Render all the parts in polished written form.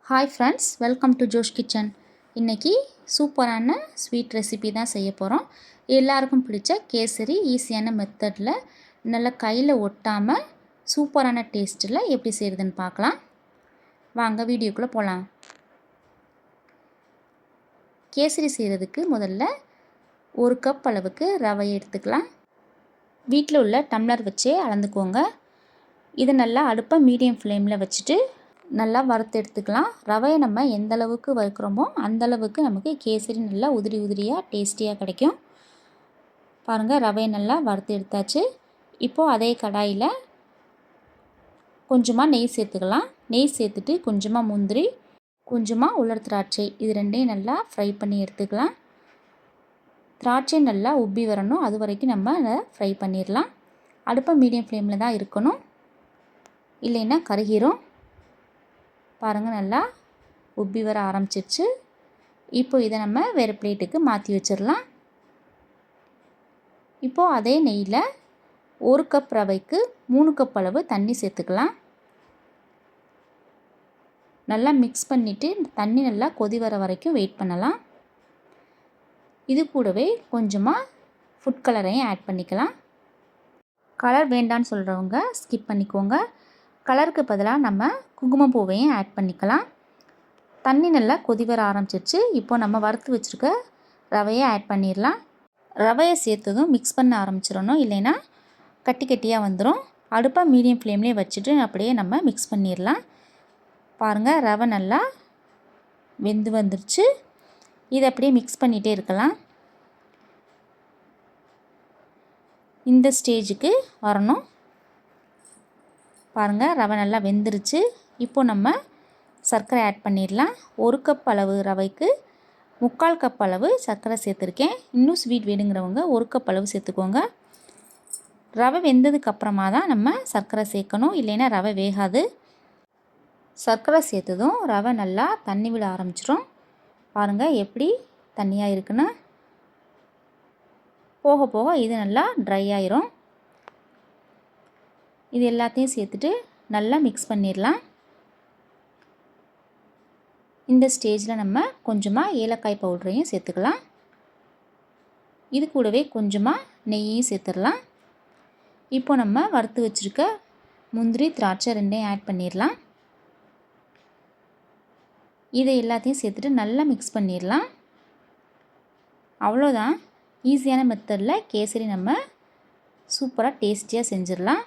Hi friends, welcome to Josh kitchen. இன்றைக்கி சூப்பரான sweet recipe தான் செய்ய போகிறோம். எல்லாருக்கும் பிடிச்ச கேசரி ஈஸியான மெத்தடில் நல்லா கையில் ஒட்டாமல் சூப்பரான டேஸ்ட்டில் எப்படி செய்கிறதுன்னு பார்க்கலாம். வாங்க வீடியோக்குள்ளே போகலாம். கேசரி செய்கிறதுக்கு முதல்ல 1 கப் அளவுக்கு ரவை எடுத்துக்கலாம். வீட்டில் உள்ள டம்ளர் வச்சே அளந்துக்கோங்க. இதை நல்லா அடுப்பை மீடியம் ஃப்ளேமில் வச்சுட்டு நல்லா வறுத்து எடுத்துக்கலாம். ரவையை நம்ம எந்த அளவுக்கு வறுக்கிறோமோ அந்தளவுக்கு நமக்கு கேசரி நல்லா உதிரி உதிரியாக டேஸ்டியாக கிடைக்கும். பாருங்கள், ரவையை நல்லா வறுத்து எடுத்தாச்சு. இப்போது அதே கடாயில் கொஞ்சமாக நெய் சேர்த்துக்கலாம். நெய் சேர்த்துட்டு கொஞ்சமாக முந்திரி, கொஞ்சமாக உலர் திராட்சை, இது ரெண்டையும் நல்லா ஃப்ரை பண்ணி எடுத்துக்கலாம். திராட்சை நல்லா உப்பி வரணும், அது வரைக்கும் நம்ம அதை ஃப்ரை பண்ணிடலாம். அடுப்பை மீடியம் ஃப்ளேமில் தான் இருக்கணும், இல்லைன்னா கருகிரும். பாருங்கள், நல்லா உப்பி வர ஆரம்பிச்சிருச்சு. இப்போ இதை நம்ம வேறு பிளேட்டுக்கு மாற்றி வச்சிடலாம். இப்போது அதே நெய்யில் 1 கப் ரவைக்கு 3 கப் அளவு தண்ணி சேர்த்துக்கலாம். நல்லா மிக்ஸ் பண்ணிவிட்டு தண்ணி நல்லா கொதி வர வரைக்கும் வெயிட் பண்ணலாம். இது கூடவே கொஞ்சமாக ஃபுட் கலரையும் ஆட் பண்ணிக்கலாம். கலர் வேண்டான்னு சொல்கிறவங்க ஸ்கிப் பண்ணிக்கோங்க. கலருக்கு பதிலாக நம்ம குங்குமப்பூவையும் ஆட் பண்ணிக்கலாம். தண்ணி நல்லா கொதி வர ஆரம்பிச்சிருச்சு. இப்போ நம்ம வறுத்து வச்சுருக்க ரவையை ஆட் பண்ணிடலாம். ரவையை சேர்த்ததும் மிக்ஸ் பண்ண ஆரம்பிச்சிடணும், இல்லைன்னா கட்டி கட்டியாக வந்துடும். அடுப்பை மீடியம் ஃப்ளேம்லேயே வச்சுட்டு அப்படியே நம்ம மிக்ஸ் பண்ணிடலாம். பாருங்கள், ரவை நல்லா வெந்து வந்துருச்சு. இதை அப்படியே மிக்ஸ் பண்ணிகிட்டே இருக்கலாம். இந்த ஸ்டேஜுக்கு வரணும். பாருங்கள், ரவை நல்லா வெந்துருச்சு. இப்போது நம்ம சர்க்கரை ஆட் பண்ணிடலாம். 1 கப் அளவு ரவைக்கு 3/4 கப் அளவு சர்க்கரை சேர்த்துருக்கேன். இன்னும் ஸ்வீட் வேணுங்கிறவங்க 1 கப் அளவு சேர்த்துக்கோங்க. ரவை வெந்ததுக்கப்புறமா தான் நம்ம சர்க்கரை சேர்க்கணும், இல்லைன்னா ரவை வேகாது. சர்க்கரை சேர்த்ததும் ரவை நல்லா தண்ணி விட ஆரம்பிச்சிடும். பாருங்கள் எப்படி தண்ணியாக இருக்குன்னு. போக போக இது நல்லா ட்ரை ஆயிரும். இது எல்லாத்தையும் சேர்த்துட்டு நல்லா மிக்ஸ் பண்ணிடலாம். இந்த ஸ்டேஜில் நம்ம கொஞ்சமாக ஏலக்காய் பவுடரையும் சேர்த்துக்கலாம். இது கூடவே கொஞ்சமாக நெய்யையும் சேர்த்துடலாம். இப்போ நம்ம வறுத்து வச்சுருக்க முந்திரி, திராட்சை ரெண்டையும் ஆட் பண்ணிடலாம். இதை எல்லாத்தையும் சேர்த்துட்டு நல்லா மிக்ஸ் பண்ணிடலாம். அவ்வளோதான், ஈஸியான மெத்தடில் கேசரி நம்ம சூப்பராக டேஸ்டியாக செஞ்சிடலாம்.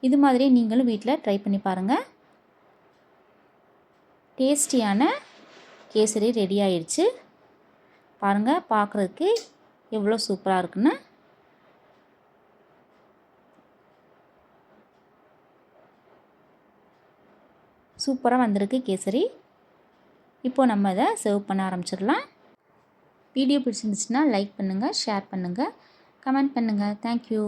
இது மாதிரி நீங்களும் வீட்டில் ட்ரை பண்ணி பாருங்கள். டேஸ்டியான கேசரி ரெடி ஆயிடுச்சு. பாருங்கள், பார்க்குறதுக்கு எவ்வளோ சூப்பராக இருக்குன்னு. சூப்பராக வந்திருக்கு கேசரி. இப்போது நம்ம அதை சர்வ் பண்ண ஆரம்பிச்சிடலாம். வீடியோ பிடிச்சிருந்துச்சுன்னா லைக் பண்ணுங்கள், ஷேர் பண்ணுங்கள், கமெண்ட் பண்ணுங்கள். தேங்க்யூ.